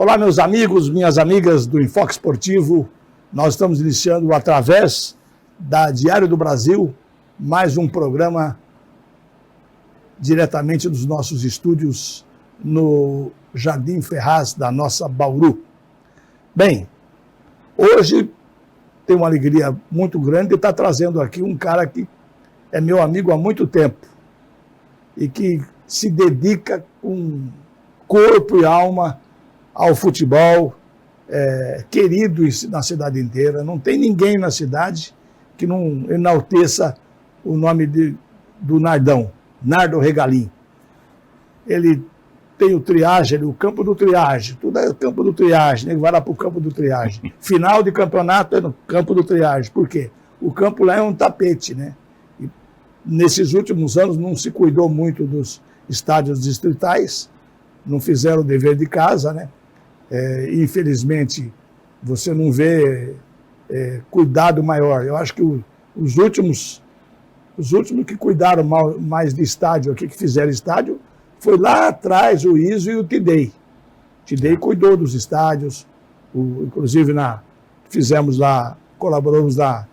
Olá, meus amigos, minhas amigas do Enfoque Esportivo. Nós estamos iniciando, através da Diário do Brasil, mais um programa diretamente dos nossos estúdios no Jardim Ferraz, da nossa Bauru. Bem, hoje tenho uma alegria muito grande de estar trazendo aqui um cara que é meu amigo há muito tempo e que se dedica com corpo e alma ao futebol, querido na cidade inteira. Não tem ninguém na cidade que não enalteça o nome do Nardão, Nardo Regalim. Ele tem o triagem, o campo do triagem, tudo é o campo do triagem, né? Vai lá para o campo do triagem. Final de campeonato é no campo do triagem. Por quê? O campo lá é um tapete, né? E nesses últimos anos não se cuidou muito dos estádios distritais, não fizeram o dever de casa, né? Infelizmente, você não vê cuidado maior. Eu acho que os últimos que cuidaram mais de estádio aqui, que fizeram estádio, foi lá atrás o ISO e o Tidei. O Tidei cuidou dos estádios, inclusive fizemos lá, colaboramos lá.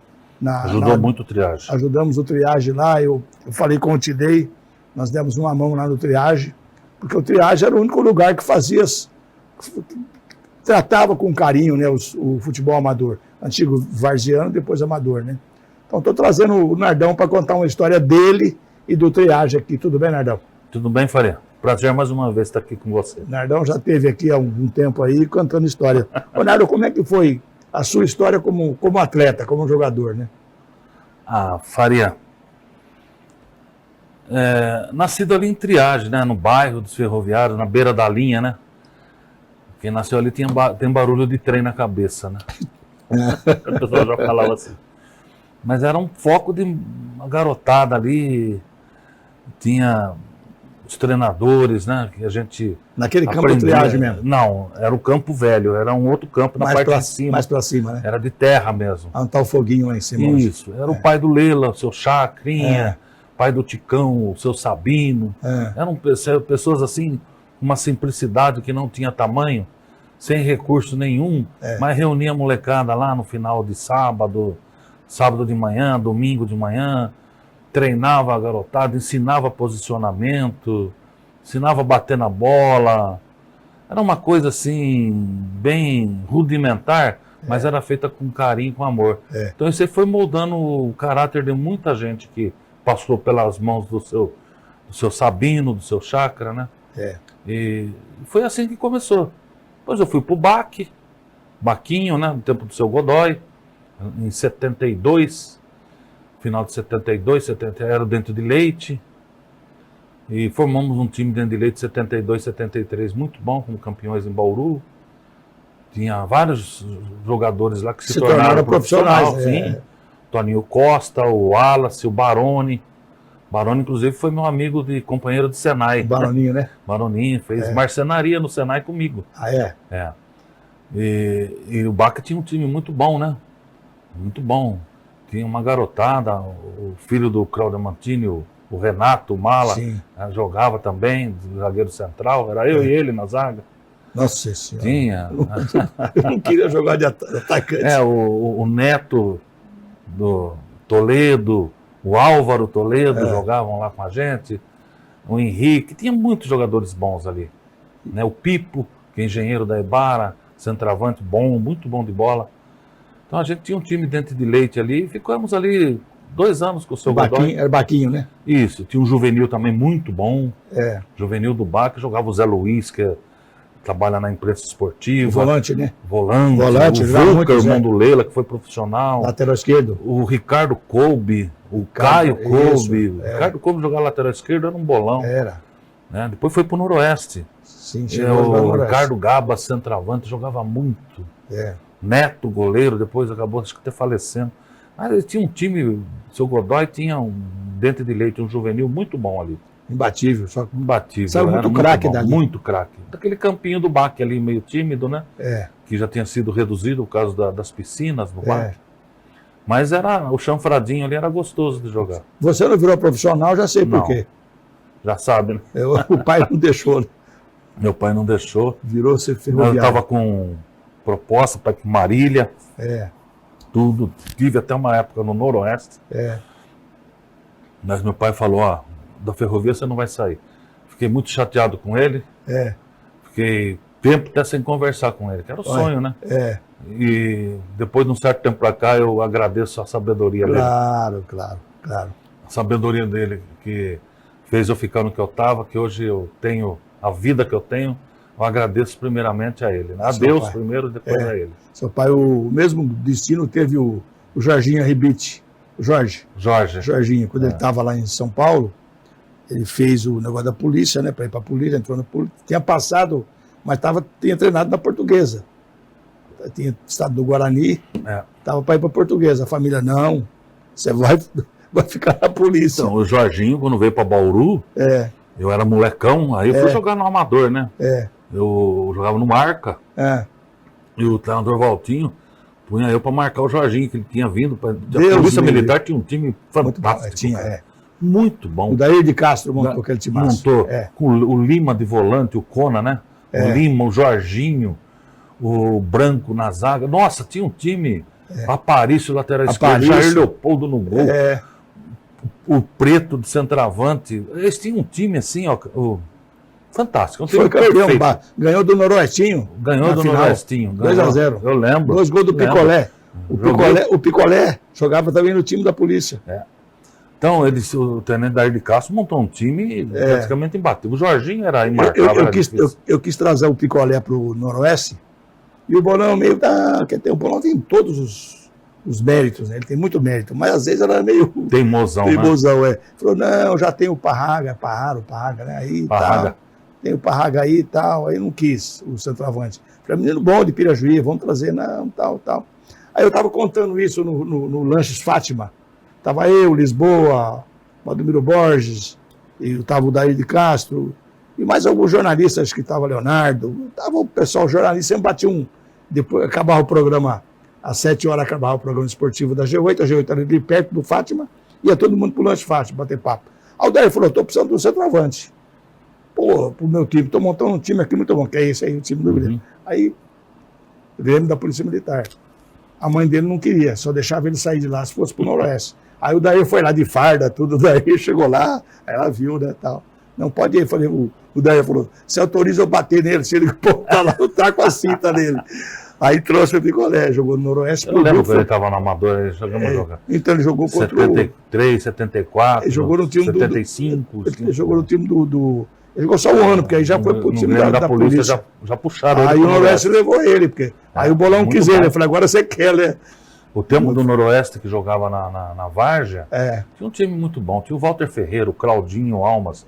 Ajudou muito o triagem. Ajudamos o triagem lá, eu falei com o Tidei, nós demos uma mão lá no triagem, porque o triagem era o único lugar que tratava com carinho, né, o futebol amador. Antigo varziano, depois amador, né? Então estou trazendo o Nardão para contar uma história dele e do triagem aqui. Tudo bem, Nardão? Tudo bem, Faria? Prazer mais uma vez estar aqui com você. Nardão já esteve aqui há algum tempo aí contando história. Ô, Nardão, como é que foi a sua história como atleta, como jogador, né? Faria, nascido ali em Triagem, né, no bairro dos Ferroviários, na beira da linha, né? Quem nasceu ali tem barulho de trem na cabeça, né? O pessoal já falava assim. Mas era um foco de uma garotada ali, tinha os treinadores, né? Que a gente. Naquele campo de triagem mesmo? Não, era o campo velho, era um outro campo na parte de cima. Mais pra cima, né? Era de terra mesmo. Onde tá o foguinho lá em cima. Isso, era o pai do Lela, o seu Chacrinha, pai do Ticão, o seu Sabino. Eram pessoas assim, uma simplicidade que não tinha tamanho, sem recurso nenhum, mas reunia a molecada lá no final de sábado de manhã, domingo de manhã, treinava a garotada, ensinava posicionamento, ensinava a bater na bola. Era uma coisa assim, bem rudimentar, mas era feita com carinho, com amor. Então isso aí foi moldando o caráter de muita gente que passou pelas mãos do seu Sabino, do seu Chacra, né? E foi assim que começou. Depois eu fui pro Baquinho, né, no tempo do seu Godoy, em 72, final de 72, 70, era dentro de Leite, e formamos um time dentro de Leite 72, 73, muito bom, como campeões em Bauru. Tinha vários jogadores lá que se tornaram profissionais. Sim. Toninho Costa, o Wallace, o Baroni. Baroni, inclusive, foi meu amigo de companheiro de Senai. Baroninho, né? Baroninho, fez marcenaria no Senai comigo. E o Baca tinha um time muito bom, né? Muito bom. Tinha uma garotada, o filho do Claudio Mantini, o Renato, o Mala, jogava também, zagueiro central, era eu e ele na zaga. Nossa Senhora. Tinha. Eu não queria jogar de atacante. O Neto do Toledo, o Álvaro Toledo jogavam lá com a gente, o Henrique, tinha muitos jogadores bons ali. Né? O Pipo, que é engenheiro da Ebara, centroavante bom, muito bom de bola. Então a gente tinha um time dentro de Leite ali, e ficamos ali 2 anos com o seu Godoy. Era Baquinho, né? Isso, tinha um juvenil também muito bom. Juvenil do Baca, jogava o Zé Luiz, que trabalha na imprensa esportiva. O volante, né? Volante, o Vulca, irmão do Leila, que foi profissional. Lateral esquerdo. O Ricardo Kolbe, o Caio Kolbe. O Ricardo Kolbe jogava lateral esquerdo, era um bolão. Né? Depois foi pro Noroeste. Sim, o Ricardo Gaba, centroavante, jogava muito. Neto, goleiro, depois acabou acho que até falecendo. Mas ele tinha um time, o seu Godoy tinha dentro de Leite, um juvenil muito bom ali. Imbatível, só imbatível. Saiu muito craque dali. Muito craque. Daquele campinho do Baque ali, meio tímido, né? Que já tinha sido reduzido por causa das piscinas do Baque. Mas o chanfradinho ali era gostoso de jogar. Você não virou profissional, já sei por quê. Já sabe, né? O pai não deixou. Meu pai não deixou. Virou ser Eu ferroviário. estava com proposta para ir para Marília. Tudo. Tive até uma época no Noroeste. Mas meu pai falou, ó, da ferrovia você não vai sair. Fiquei muito chateado com ele. Fiquei tempo até sem conversar com ele, que era o sonho, né? E depois de um certo tempo para cá, eu agradeço a sabedoria dele. Claro. A sabedoria dele que fez eu ficar no que eu estava, que hoje eu tenho a vida que eu tenho, eu agradeço primeiramente a ele. Né? A Deus pai. Primeiro, depois a ele. Seu pai, o mesmo destino teve o Jorginho Arribite. Jorginho, quando ele estava lá em São Paulo, ele fez o negócio da polícia, né? Para ir para a polícia, entrou na polícia. Tinha passado, mas tinha treinado na Portuguesa. Tinha estado do Guarani, estava para ir para a Portuguesa. A família, não, você vai ficar na polícia. Então, o Jorginho, quando veio para Bauru, eu era molecão, aí eu fui jogar no Amador, né? Eu jogava no Marca. E o treinador Valtinho punha eu para marcar o Jorginho, que ele tinha vindo. A Polícia Militar tinha um time fantástico. Muito bom. O Daír de Castro montou aquele time. Montou. Com o Lima de volante, o Cona, né? O Lima, o Jorginho, o Branco na zaga. Nossa, tinha um time. Aparício, lateral esquerdo, Jair Leopoldo no gol. O Preto de centroavante. Eles tinham um time assim, ó. Fantástico. Um foi campeão, ganhou do Noroestinho. Ganhou do Noroestinho. 2-0. Eu lembro. 2 gols do Picolé. O Picolé jogava também no time da polícia. Então, o tenente Daír de Castro montou um time praticamente imbatível. O Jorginho era imarcável. Eu quis trazer o Picolé para o Noroeste, e o Bolão meio o Bolão tem todos os méritos, né? Ele tem muito mérito, mas às vezes era meio teimosão, né? Falou, não, já tem o Parraga, né? Aí tem o Parraga aí e tal, aí não quis o centroavante. Falei, menino bom de Pirajuí, vamos trazer, não, tal. Aí eu estava contando isso no Lanches Fátima. Estava eu, Lisboa, Valdomiro Borges, e estava o Daír de Castro, e mais alguns jornalistas, que estava Leonardo, estava o pessoal jornalista, sempre batia depois acabava o programa, às 7 horas acabava o programa esportivo da G8, a G8 era ali perto do Fátima, ia todo mundo pro Lanche Fátima, bater papo. Aí o Daír falou, estou precisando de um centroavante. Pô, pro meu time, estou montando um time aqui muito bom, que é esse aí, o time do Grêmio. Aí, o Grêmio da Polícia Militar. A mãe dele não queria, só deixava ele sair de lá se fosse pro Noroeste. Aí o Daír foi lá de farda, tudo, o Daír chegou lá, aí ela viu, né, tal. Não pode ir, eu falei, o Daír falou, você autoriza eu bater nele, se ele tá lá, eu taco a cinta nele. Aí trouxe o Picolé, jogou no Noroeste. Eu lembro que ele estava no Amador, ele jogamos jogar. Então ele jogou contra 73, 74, ele jogou no time 75. Ele jogou no time ele jogou só um ano, porque aí já foi pro time da polícia. Já puxaram aí o Noroeste levou ele, porque aí o Bolão quis ele, eu falei, agora você quer, né? O tempo do Noroeste, que jogava na Várzea, tinha um time muito bom. Tinha o Walter Ferreira, o Claudinho Almas,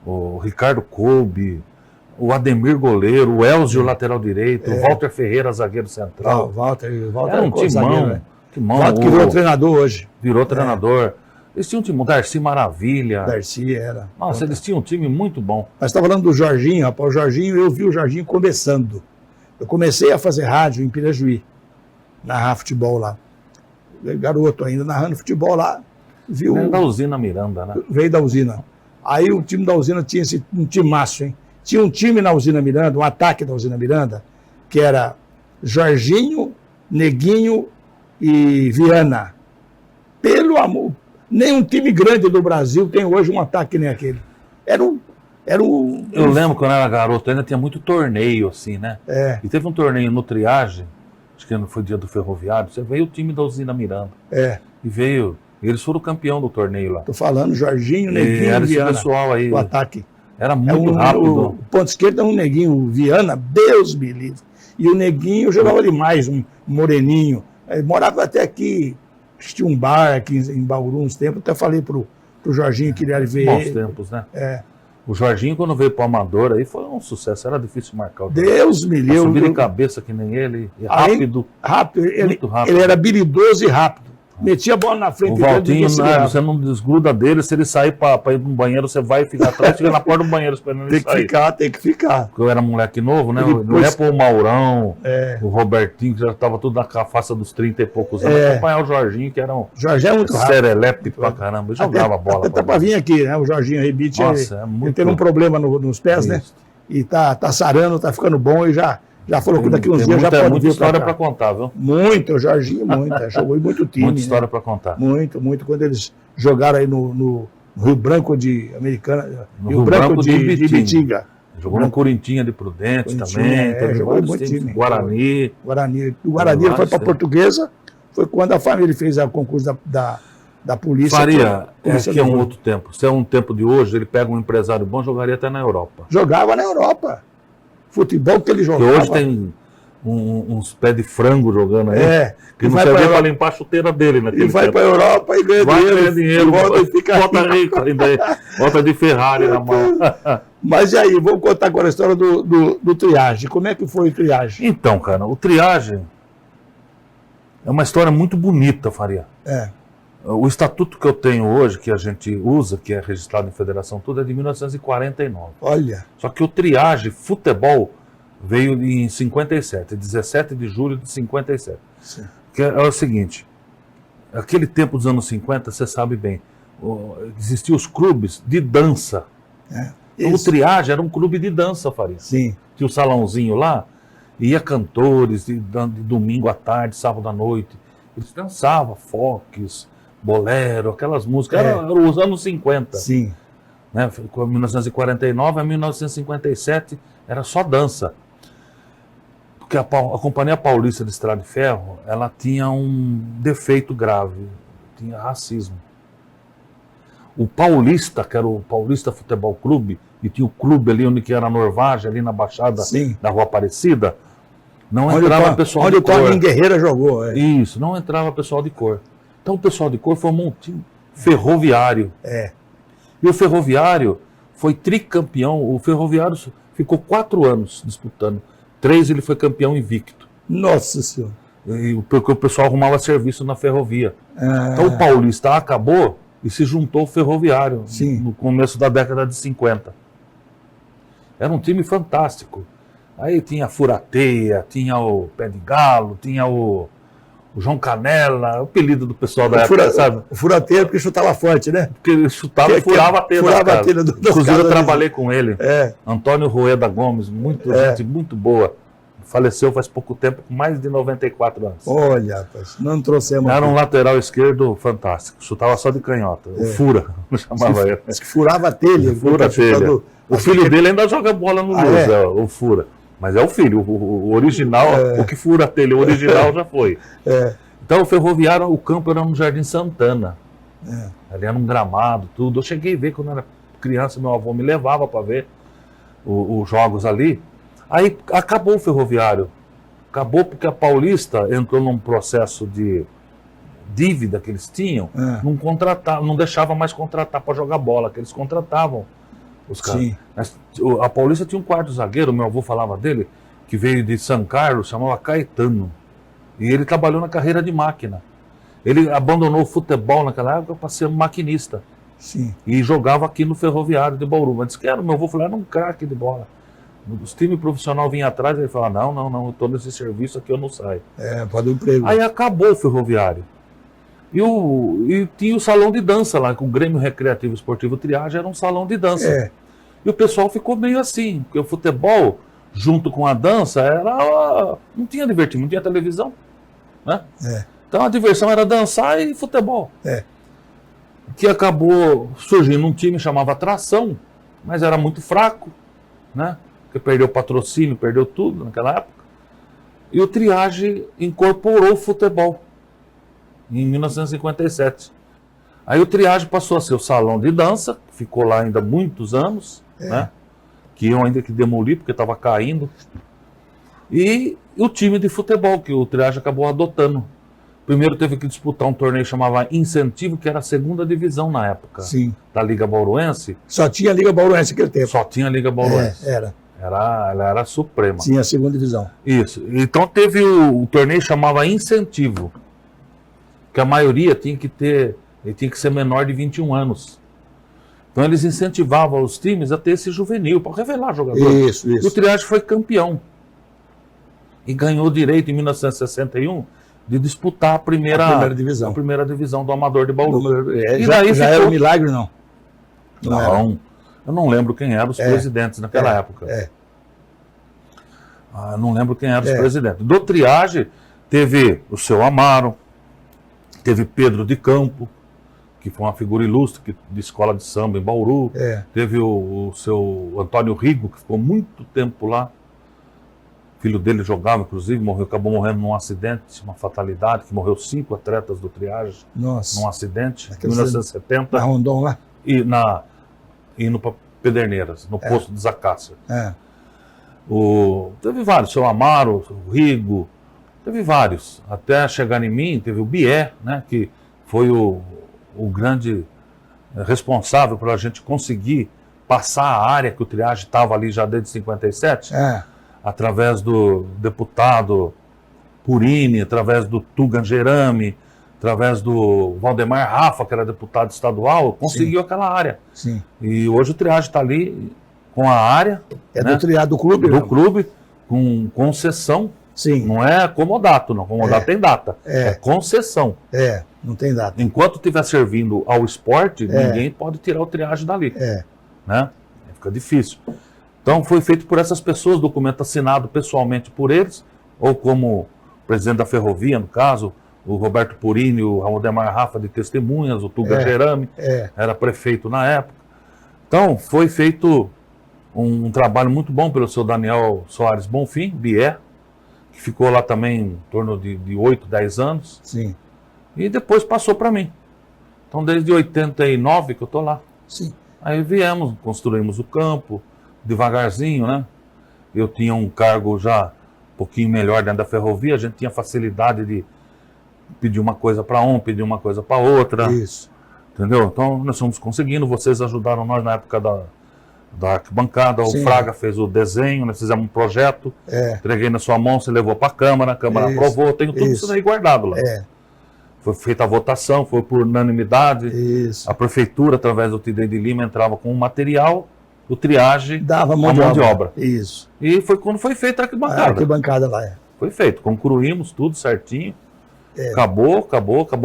o Ricardo Kolbe, o Ademir goleiro, o Elzio lateral direito, o Walter Ferreira zagueiro central. Walter era um timão. Walter que virou treinador hoje. Virou treinador. Eles tinham um time, o Darcy Maravilha. Darcy era. Nossa, eles tinham um time muito bom. Mas estava falando do Jorginho, rapaz. O Jorginho, eu vi o Jorginho começando. Eu comecei a fazer rádio em Pirajuí, narrar futebol lá. Garoto ainda, narrando futebol lá. Veio da usina Miranda, né? Veio da usina. Aí o time da usina tinha um timaço, hein? Tinha um time na usina Miranda, um ataque da usina Miranda, que era Jorginho, Neguinho e Viana. Pelo amor, nenhum time grande do Brasil tem hoje um ataque nem aquele. Eu lembro quando eu era garoto, ainda tinha muito torneio, assim, né? E teve um torneio no Triagem, acho que não foi dia do Ferroviário, você veio o time da usina Miranda. E veio, eles foram campeão do torneio lá. Tô falando, Jorginho, Neguinho e Viana. Esse pessoal aí. O ataque. Era muito rápido. O ponto esquerdo era um Neguinho, o Viana, Deus me livre. E o Neguinho jogava demais, um moreninho. Ele morava até aqui, tinha um bar aqui em Bauru uns tempos, até falei pro Jorginho que ele ia ver. Bons tempos, né? O Jorginho, quando veio pro Amador, aí foi um sucesso, era difícil marcar o jogo. Deus me livre. Subir em cabeça que nem ele, rápido. Rápido, muito rápido. Ele era habilidoso e rápido. Metia a bola na frente O dele, Valtinho, segurava. você não desgruda dele, se ele sair para ir no banheiro, você vai ficar atrás, fica na porta do banheiro esperando ele sair. Tem que ficar. Porque eu era moleque novo, né? Depois- Não é para o Maurão, É. o Robertinho, que já estava tudo na faça dos 30 e poucos anos, acompanhar o Jorginho, que era um Jorge é muito rápido. serelepe pra caramba, ele jogava bola. Até pra vir aqui, né? O Jorginho Rebite, Nossa, é ele muito- teve um problema nos pés, né? Isso. E tá sarando, tá ficando bom e já falou que daqui uns Tem dias já muita, pode muita vir história cá. para contar, viu? Muito, o Jorginho, muito. Jogou em muito time. Muita história né? para contar. Muito. Quando eles jogaram aí no Rio Branco de Americana, No Rio Branco de Ibitinga. Jogou no Corintinha de Prudente Corintinha, também, teve jogou vários muito times, time. Guarani. O Guarani ele foi para Sim. Portuguesa, foi quando a família fez o concurso da polícia. Faria, Polícia que é do um Rio. outro tempo. Se é um tempo de hoje, ele pega um empresário bom, jogaria até na Europa. Jogava na Europa. Futebol que ele Porque jogava. hoje tem uns pés de frango jogando aí, que E não vai serve pra para Europa. limpar a chuteira dele E naquele vai tempo. para a Europa e ganha Vai dinheiro. ganhar dinheiro, volta e fica volta rico. rico ainda aí. Volta de Ferrari na mão. Mas e aí, vamos contar agora a história do triagem. Como é que foi o triagem? Então, cara, o triagem é uma história muito bonita, Faria. É. O estatuto que eu tenho hoje, que a gente usa, que é registrado em federação, tudo é de 1949. Olha, Só que o triagem futebol veio em 57, 17 de julho de 57. sim. Que é o seguinte, aquele tempo dos anos 50, você sabe bem, existiam os clubes de dança. Então, o Isso. triagem era um clube de dança, Faria. Sim. Tinha o salãozinho lá, ia cantores de domingo à tarde, sábado à noite. Eles dançavam foques, bolero, aquelas músicas. Eram os anos 50. Sim. Né? 1949 a 1957 era só dança. Porque a Companhia Paulista de Estrada de Ferro, ela tinha um defeito grave, tinha racismo. O Paulista, que era o Paulista Futebol Clube, e tinha o clube ali onde que era a Norvagem, ali na Baixada Sim. da Rua Aparecida, não Onde entrava pessoal onde de o cor. Toninho Guerreira jogou. É. Isso, não entrava pessoal de cor. Então o pessoal de cor formou um time ferroviário. É. E o Ferroviário foi tricampeão. O Ferroviário ficou 4 anos disputando. 3 ele foi campeão invicto. Nossa Senhora. Porque o pessoal arrumava serviço na ferrovia. Então o Paulista acabou e se juntou ao Ferroviário. Sim. No começo da década de 50. Era um time fantástico. Aí tinha a Furateia, tinha o Pé de Galo, tinha o João Canela, o apelido do pessoal da época, sabe? O furateiro porque chutava forte, né? Porque ele chutava e furava a telha. Furava a telha das Inclusive eu casas. trabalhei com ele. É. Antônio Rueda Gomes, gente muito boa. Faleceu faz pouco tempo, com mais de 94 anos. Olha, rapaz, não trouxemos. Era um aqui. lateral esquerdo fantástico, chutava só de canhota. O Fura, chamava ele. Diz que furava a telha. Fura a telha. O filho dele ainda joga bola no Luz, o Fura. Mas é o filho, o original, o que fura a telha, o original já foi. Então o Ferroviário, o campo era no Jardim Santana. Ali era um gramado, tudo. Eu cheguei a ver quando eu era criança, meu avô me levava para ver os jogos ali. Aí acabou o Ferroviário. Acabou porque a Paulista entrou num processo de dívida que eles tinham, não contratava, não deixava mais contratar para jogar bola, que eles contratavam os caras. Sim. Mas a Paulista tinha um quarto zagueiro, meu avô falava dele, que veio de São Carlos, chamava Caetano. E ele trabalhou na carreira de máquina. Ele abandonou o futebol naquela época para ser um maquinista. Sim. E jogava aqui no Ferroviário de Bauru. Mas disse que era, meu avô falou, era um craque de bola. Os times profissionais vinham atrás, ele falava, não, eu estou nesse serviço aqui, eu não saio. Pode dar emprego. Aí acabou o Ferroviário. E tinha o salão de dança lá, com o Grêmio Recreativo Esportivo Triagem era um salão de dança. E o pessoal ficou meio assim, porque o futebol, junto com a dança, não tinha divertimento, não tinha televisão. Né? Então a diversão era dançar e futebol. Que acabou surgindo um time que chamava Tração, mas era muito fraco, né? Porque perdeu patrocínio, perdeu tudo naquela época. E o Triagem incorporou o futebol em 1957. Aí o Triagem passou a ser o salão de dança, ficou lá ainda muitos anos, né? Que iam ainda que demolir, porque estava caindo. E o time de futebol, que o Triagem acabou adotando. Primeiro teve que disputar um torneio que chamava Incentivo, que era a 2ª divisão na época. Sim. Da Liga Bauruense. Só tinha a Liga Bauruense naquele tempo. Só tinha a Liga Bauruense. Ela era a suprema. Tinha a 2ª divisão. Isso. Então teve o torneio que chamava Incentivo. Porque a maioria tinha que ser menor de 21 anos. Então eles incentivavam os times a ter esse juvenil, para revelar jogador. Isso. E o Triage foi campeão. E ganhou o direito em 1961 de disputar a primeira divisão do Amador de Bauru. E daí já era um milagre, não? Não, eu não lembro quem eram os presidentes naquela época. Não lembro quem eram os presidentes. Do Triage teve o seu Amaro, teve Pedro de Campo, que foi uma figura ilustre de escola de samba em Bauru. Teve o seu Antônio Rigo, que ficou muito tempo lá. O filho dele jogava, inclusive, acabou morrendo num acidente, uma fatalidade, que morreu 5 atletas do Triage num acidente, em 1970. Na Rondon lá? Indo para Pederneiras, no posto de Zacácia. Teve vários, o seu Amaro, o Rigo, teve vários. Até chegar em mim, teve o Bié, né, que foi o grande responsável por a gente conseguir passar a área que o Triage estava ali já desde 57, através do deputado Purini, através do Tugan Gerami, através do Valdemar Rafa, que era deputado estadual, conseguiu aquela área. Sim. E hoje o Triage está ali com a área. Do Triage do clube? Do clube, com concessão. Sim. Não é comodato, não. Comodato tem data. É concessão. Não tem data. Enquanto estiver servindo ao esporte, ninguém pode tirar o Triage dali. Né? Fica difícil. Então foi feito por essas pessoas, documento assinado pessoalmente por eles, ou como presidente da ferrovia, no caso, o Roberto Purini, o Valdemar Rafa de testemunhas, o Tuga Gerami, era prefeito na época. Então foi feito um trabalho muito bom pelo seu Daniel Soares Bonfim, Bié, que ficou lá também em torno de 8, 10 anos. Sim. E depois passou para mim. Então desde 89 que eu estou lá. Sim. Aí viemos, construímos o campo, devagarzinho, né? Eu tinha um cargo já um pouquinho melhor dentro da ferrovia, a gente tinha facilidade de pedir uma coisa para um, pedir uma coisa para outra. Isso. Entendeu? Então nós fomos conseguindo, vocês ajudaram nós na época da arquibancada, o Fraga fez o desenho, nós fizemos um projeto, entreguei na sua mão, você levou para a Câmara aprovou, eu tenho tudo isso aí guardado lá. Foi feita a votação, foi por unanimidade. Isso. A prefeitura, através do TD de Lima, entrava com o material, o Triage, dava mão de obra. Isso. E foi quando foi feita a arquibancada. A arquibancada lá, Foi feito, concluímos tudo certinho. Acabou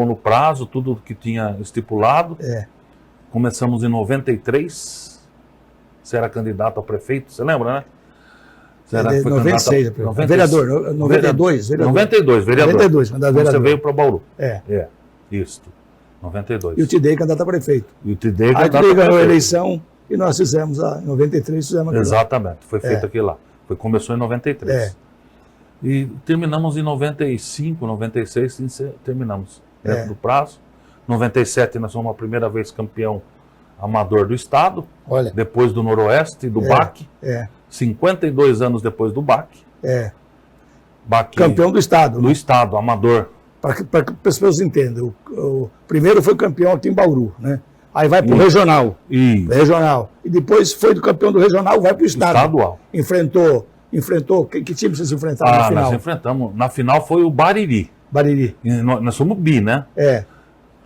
no prazo, tudo que tinha estipulado. Começamos em 93. Você era candidato a prefeito, você lembra, né? Você era, foi 96, vereador, 92. 92, vereador. 92, mandato vereador. Você veio para Bauru. Isso. 92. E o Tidei candidato a prefeito. E o Tidei ganhou a eleição e nós fizemos em 93, fizemos aquilo. Exatamente, foi feito aquilo lá. Começou em 93. E terminamos em 95, 96, terminamos dentro do prazo. 97 nós fomos a primeira vez campeão amador do estado, depois do Noroeste, do BAC. 52 anos depois do BAC. BAC campeão do estado. Do estado, amador. Para que as pessoas entendam. O primeiro foi campeão aqui em Bauru, né? Aí vai para o regional. Regional. E depois foi do campeão do regional, vai para o estado. Estadual. Enfrentou. Que time vocês enfrentaram na final? Nós enfrentamos. Na final foi o Bariri. Nós somos bi, né?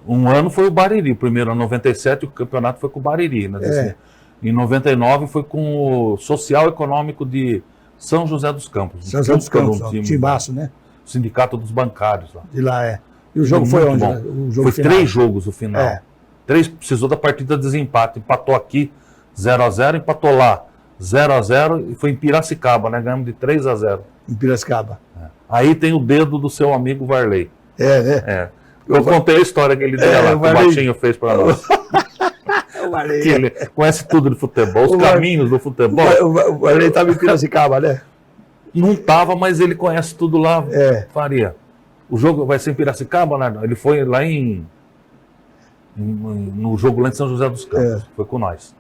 Um ano foi o Bariri. O primeiro, em 97, o campeonato foi com o Bariri. Né? Em 99 foi com o Social Econômico de São José dos Campos. São José dos Campos, timaço, né? Sindicato dos Bancários lá. De lá, E o jogo foi onde? O jogo foi final. 3 jogos o final. 3 precisou da partida de desempate. Empatou aqui 0-0, empatou lá 0-0 e foi em Piracicaba, né? Ganhamos de 3-0. Em Piracicaba. Aí tem o dedo do seu amigo Varley. né? Eu contei a história que ele deu lá, que o Baixinho fez para nós. Que ele conhece tudo de futebol, os caminhos do futebol. O Varley estava em Piracicaba, né? Não estava, mas ele conhece tudo lá. Faria. O jogo vai ser em Piracicaba, né? Ele foi lá no jogo lá em São José dos Campos. Foi com nós.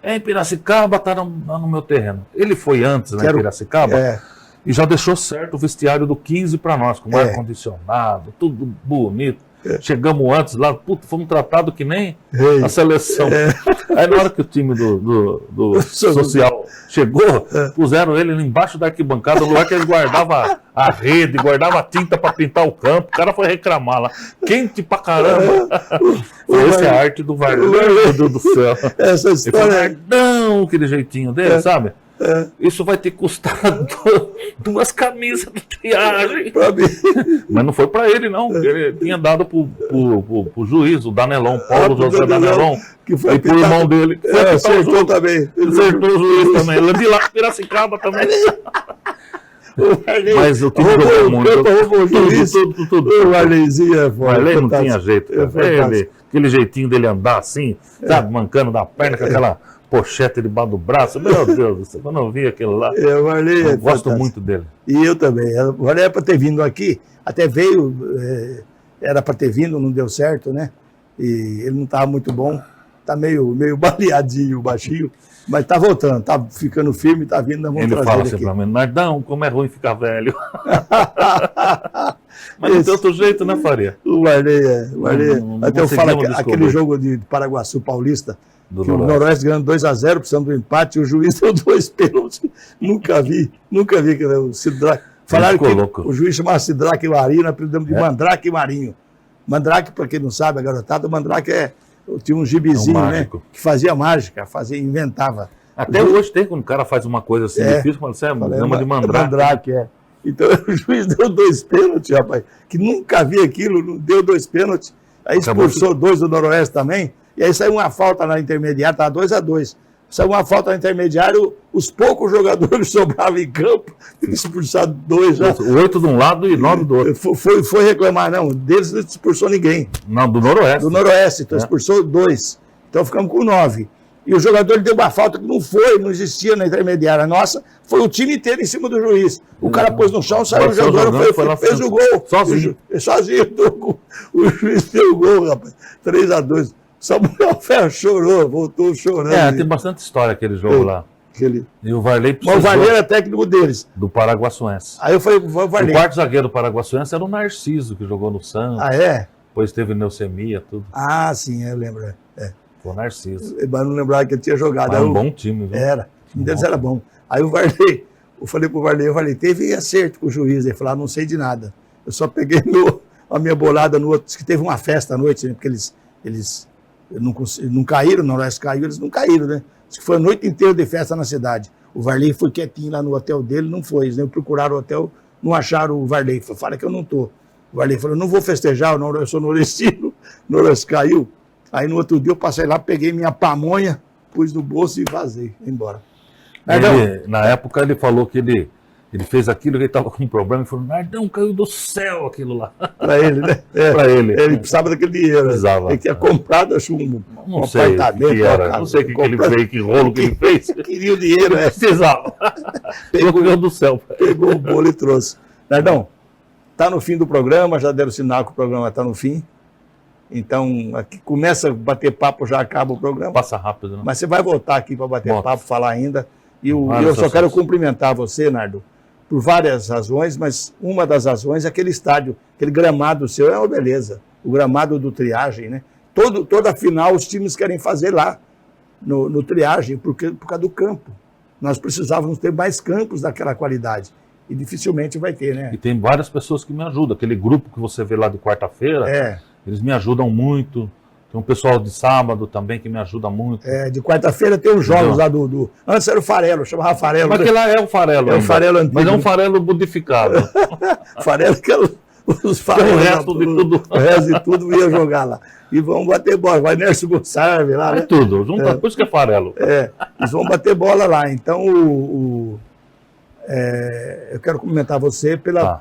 Em Piracicaba, tá no meu terreno. Ele foi antes, né, em Piracicaba, e já deixou certo o vestiário do 15 para nós, com ar-condicionado, tudo bonito. Chegamos antes lá, fomos tratados que nem a seleção. Aí na hora que o time do social Chegou, puseram ele embaixo da arquibancada, no lugar que ele guardava a rede, guardava a tinta para pintar o campo. O cara foi reclamar lá. Quente pra caramba. Essa é a arte do Varley, meu Deus do céu. Essa história. Não, aquele jeitinho dele, sabe? Isso vai ter custado 2 camisas de triagem. Mas não foi para ele, não. Ele tinha dado pro juiz, o Danelon, Paulo José Danelon, que foi e pro irmão dele. Acertou também. Acertou o juiz também. Ele de lá, Piracicaba também. Mas o time jogou muito. Tudo. O Varleyzinho é foda. O Varley não tinha jeito. Aquele jeitinho dele andar assim, sabe, mancando da perna com aquela pochete debaixo do braço. Meu Deus do céu, quando eu vi aquilo lá, o Varley eu gosto muito dele. E eu também. O Varley era para ter vindo aqui, até veio, era para ter vindo, não deu certo, né? E ele não estava muito bom, tá meio baleadinho, baixinho, mas tá voltando, tá ficando firme, tá vindo, nós vamos ele fala assim pra mim, Nardão, como é ruim ficar velho. Mas não tem outro jeito, né, Faria? O Varley até eu falo aquele jogo de Paraguaçu Paulista, que o Noroeste ganhando 2-0, precisando do empate, e o juiz deu 2 pênaltis. Nunca vi que o Sidraque. Falaram que louco. O juiz chamava Sidraque Marinho, nós apelidamos de Mandrake Marinho. Mandrake, para quem não sabe, a garotada, Mandrake tinha um gibizinho, né? Que fazia mágica, inventava. Até hoje tem, quando o cara faz uma coisa assim difícil, quando você chama de Mandrake. Mandrake, Então o juiz deu 2 pênaltis, rapaz, que nunca vi aquilo, deu 2 pênaltis. Aí expulsou 2 do Noroeste também. E aí saiu uma falta na intermediária, estava 2-2. Saiu uma falta na intermediária, os poucos jogadores que sobravam em campo, expulsaram 2 já. 8 de um lado e 9 do outro. Foi reclamar, não. Deles não expulsou ninguém. Não, do Noroeste. Do Noroeste, então expulsou 2. Então ficamos com 9. E o jogador deu uma falta que não existia na intermediária nossa, foi o time inteiro em cima do juiz. O cara pôs no chão, saiu o jogador, fez o gol. Sozinho. O juiz deu o gol, rapaz. 3-2. Samuel Ferro chorou, voltou chorando. Tem bastante história aquele jogo lá. E o Varley precisou... Mas o Varley era técnico deles. Do Paraguaçuense. Aí eu falei, o Varley. O quarto zagueiro do Paraguaçuense era o Narciso, que jogou no Santos. Ah, é? Depois teve leucemia, tudo. Ah, sim, eu lembro. Foi o Narciso. Mas não lembrava que ele tinha jogado. Era um bom time, viu? Era. O time deles era bom. Aí o Varley, eu falei pro Varley, teve acerto com o juiz. Ele falou, não sei de nada. Eu só peguei a minha bolada no outro. Diz que teve uma festa à noite, né? Porque eles não caíram, o Noroeste caiu, eles não caíram, né? Diz que foi a noite inteira de festa na cidade. O Varley foi quietinho lá no hotel dele, não foi. Eles nem procuraram o hotel, não acharam o Varley. Fala que eu não tô. O Varley falou, não vou festejar, eu sou nordestino. O Noroeste caiu. Aí no outro dia eu passei lá, peguei minha pamonha, pus no bolso e vazei, embora. Na época ele falou que ele fez aquilo, que ele estava com um problema, e falou, Nardão, caiu do céu aquilo lá. Para ele, né? Para ele. Ele precisava daquele dinheiro. Precisava. Ele tinha comprado, acho, um apartamento. Que era. Não sei o que ele fez, que rolo que ele fez. Queria o dinheiro, Precisava. Pegou do céu. Pegou o bolo e trouxe. Nardão, está no fim do programa, já deram sinal que o programa está no fim. Então, aqui começa a bater papo, já acaba o programa. Passa rápido, né? Mas você vai voltar aqui para bater papo, falar ainda. E eu só quero cumprimentar você, Nardo, por várias razões, mas uma das razões é aquele estádio, aquele gramado seu é uma beleza. O gramado do Triagem, né? Toda final os times querem fazer lá, no Triagem, por causa do campo. Nós precisávamos ter mais campos daquela qualidade. E dificilmente vai ter, né? E tem várias pessoas que me ajudam. Aquele grupo que você vê lá de quarta-feira, eles me ajudam muito. Tem um pessoal de sábado também que me ajuda muito. De quarta-feira tem os jogos lá Antes era o Farelo, chamava Farelo. Mas que lá é o Farelo. É o Farelo antigo. Mas é um Farelo modificado. Farelo que os Farelos. O resto de tudo ia jogar lá. E vão bater bola. Vai Nércio Gonçalves lá. É tudo. Por isso que é Farelo. Eles vão bater bola lá. Então, eu quero cumprimentar você pela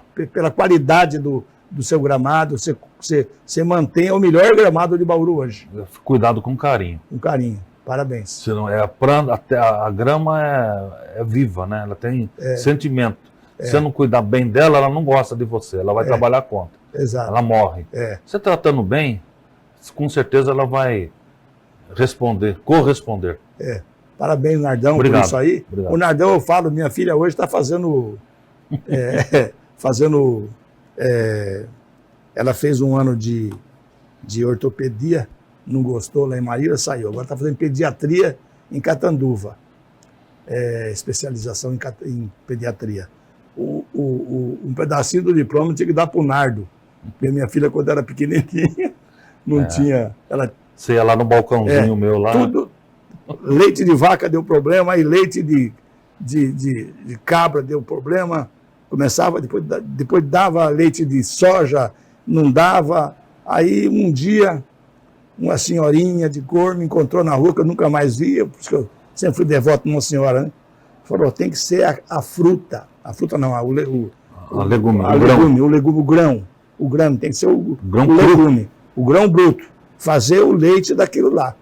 qualidade do seu gramado. Você mantém o melhor gramado de Bauru hoje. Cuidado com carinho. Com carinho. Parabéns. Senão a grama é viva, né? Ela tem sentimento. Se você não cuidar bem dela, ela não gosta de você. Ela vai trabalhar contra. Exato. Ela morre. Você tratando bem, com certeza ela vai corresponder. Parabéns, Nardão, obrigado, por isso aí. Obrigado. O Nardão, eu falo, minha filha hoje está fazendo... ela fez um ano de ortopedia, não gostou lá em Marília, saiu. Agora está fazendo pediatria em Catanduva. especialização em pediatria. Um pedacinho do diploma tinha que dar para o Nardo. Porque minha filha, quando era pequenininha, não tinha... Você ia lá no balcãozinho meu lá. Tudo, leite de vaca deu problema, aí leite de cabra deu problema. Começava, depois dava leite de soja, não dava. Aí um dia, uma senhorinha de cor me encontrou na rua, que eu nunca mais via, porque eu sempre fui devoto de uma senhora, né? Falou, tem que ser a fruta. A fruta não, o legume, o grão, tem que ser o legume, o grão bruto, fazer o leite daquilo lá.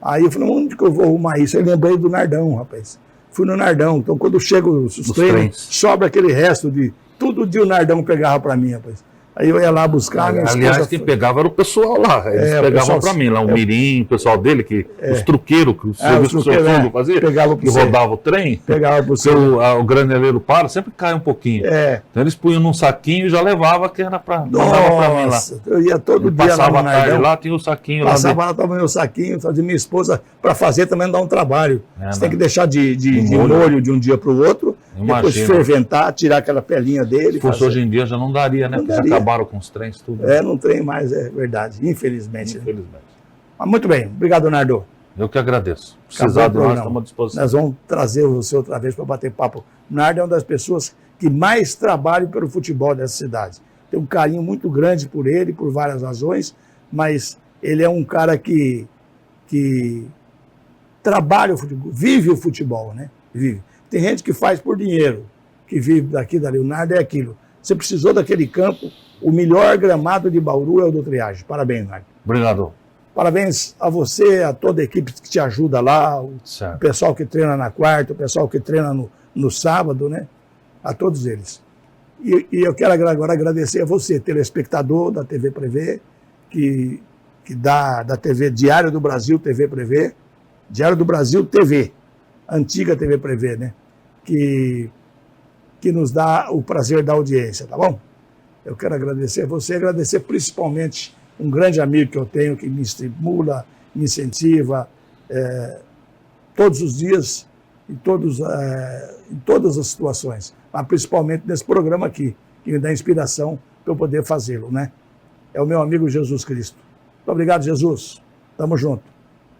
Aí eu falei, onde que eu vou arrumar isso? Aí lembrei do Nardão, rapaz. Fui no Nardão, então quando chego os treinos, sobra aquele resto de... Todo dia o Nardão pegava para mim, rapaz. Aí eu ia lá buscar... Aliás, quem pegava era o pessoal lá. Eles pegavam para mim lá, o Mirim, o pessoal dele, os truqueiros, que o serviço que o seu fundo fazia, que rodava o trem, pegava para você. O graneleiro para, sempre cai um pouquinho. Então eles punham num saquinho e já levava, que era para mim lá. Eu ia todo dia passava lá no Nardão. Lá, tinha o saquinho passava lá, tava meu saquinho, fazia minha esposa, para fazer também dá um trabalho. Você tem que deixar de molho de um dia para o outro, depois ferventar, tirar aquela pelinha dele. Se fosse hoje em dia já não daria, né? Porque já acabaram com os trens, tudo. Não tem mais, é verdade, infelizmente. Mas muito bem, obrigado, Nardo. Eu que agradeço. Precisar de nós, estamos à disposição. Nós vamos trazer você outra vez para bater papo. O Nardo é uma das pessoas que mais trabalham pelo futebol dessa cidade. Tem um carinho muito grande por ele, por várias razões, mas ele é um cara que trabalha o futebol, vive o futebol, né? Vive. Tem gente que faz por dinheiro, que vive daqui, dali. O Nardo é aquilo. Você precisou daquele campo, o melhor gramado de Bauru é o do Triagem. Parabéns, Nardo. Obrigado. Parabéns a você, a toda a equipe que te ajuda lá, o pessoal que treina na quarta, o pessoal que treina no sábado, né? A todos eles. E eu quero agora agradecer a você, telespectador da TV Prevê, que da TV Diário do Brasil, TV Prevê, Diário do Brasil TV, antiga TV Prevê, né? Que nos dá o prazer da audiência, tá bom? Eu quero agradecer a você, agradecer principalmente um grande amigo que eu tenho, que me estimula, me incentiva todos os dias, em todas as situações, mas principalmente nesse programa aqui, que me dá inspiração para eu poder fazê-lo, né? É o meu amigo Jesus Cristo. Muito obrigado, Jesus. Tamo junto.